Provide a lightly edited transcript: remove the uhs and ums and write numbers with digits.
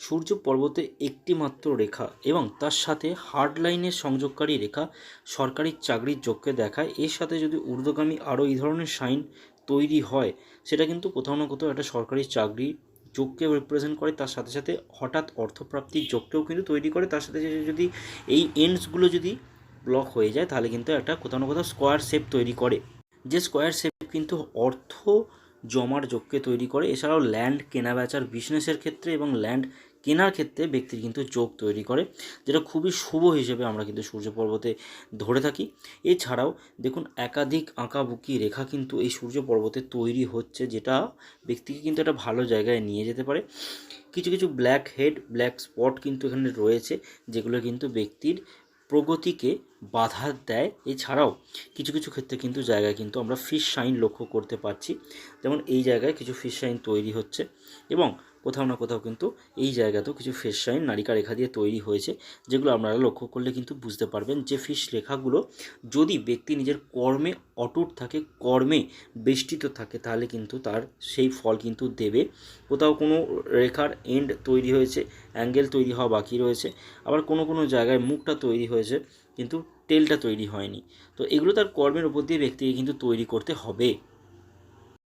সূর্য পর্বতে একটি মাত্র রেখা এবং তার সাথে হার্ড লাইনের সংযোগকারী রেখা সরকারি চাকরির যোগকে দেখায়। এর সাথে যদি ঊর্ধ্বগামী আরও এই ধরনের সাইন তৈরি হয়, সেটা কিন্তু কোথাও না কোথাও একটা সরকারি চাকরি যোগকে রিপ্রেজেন্ট করে। তার সাথে সাথে হঠাৎ অর্থপ্রাপ্তির যোগকেও কিন্তু তৈরি করে। তার সাথে সাথে যদি এই এন্ডসগুলো যদি ব্লক হয়ে যায়, তাহলে কিন্তু একটা কোথাও না কোথাও স্কোয়ার শেপ তৈরি করে। যে স্কোয়ার শেপ কিন্তু অর্থ জমার যোগকে তৈরি করে। এছাড়াও ল্যান্ড কেনা বেচার বিজনেসের ক্ষেত্রে এবং ল্যান্ড কেনার ক্ষেত্রে ব্যক্তির কিন্তু যোগ তৈরি করে, যেটা খুবই শুভ হিসেবে আমরা কিন্তু সূর্য পর্বতে ধরে থাকি। এছাড়াও দেখুন, একাধিক আঁকাবুকি রেখা কিন্তু এই সূর্য পর্বতে তৈরি হচ্ছে, যেটা ব্যক্তিকে কিন্তু একটা ভালো জায়গায় নিয়ে যেতে পারে। কিছু কিছু ব্ল্যাক হেড ব্ল্যাক স্পট কিন্তু এখানে রয়েছে, যেগুলো কিন্তু ব্যক্তির প্রগতিকে বাধা দেয়। এছাড়াও কিছু কিছু ক্ষেত্রে কিন্তু জায়গায় কিন্তু আমরা ফিশ শাইন লক্ষ্য করতে পারছি। যেমন এই জায়গায় কিছু ফিশ শাইন তৈরি হচ্ছে এবং কোথাও না কোথাও কিন্তু এই জায়গাতেও কিছু ফিশ শাইন নালিকা রেখা দিয়ে তৈরি হয়েছে, যেগুলো আপনারা লক্ষ্য করলে কিন্তু বুঝতে পারবেন যে ফিশ রেখাগুলো যদি ব্যক্তি নিজের কর্মে অটুট থাকে, কর্মে বেষ্টিত থাকে, তাহলে কিন্তু তার সেই ফল কিন্তু দেবে। কোথাও কোনো রেখার এন্ড তৈরি হয়েছে, অ্যাঙ্গেল তৈরি হওয়া বাকি রয়েছে, আবার কোনো কোনো জায়গায় মুখটা তৈরি হয়েছে কিন্তু টেলটা তৈরি হয়নি। তো এগুলো তার কর্মের উপর দিয়ে ব্যক্তিকে কিন্তু তৈরি করতে হবে।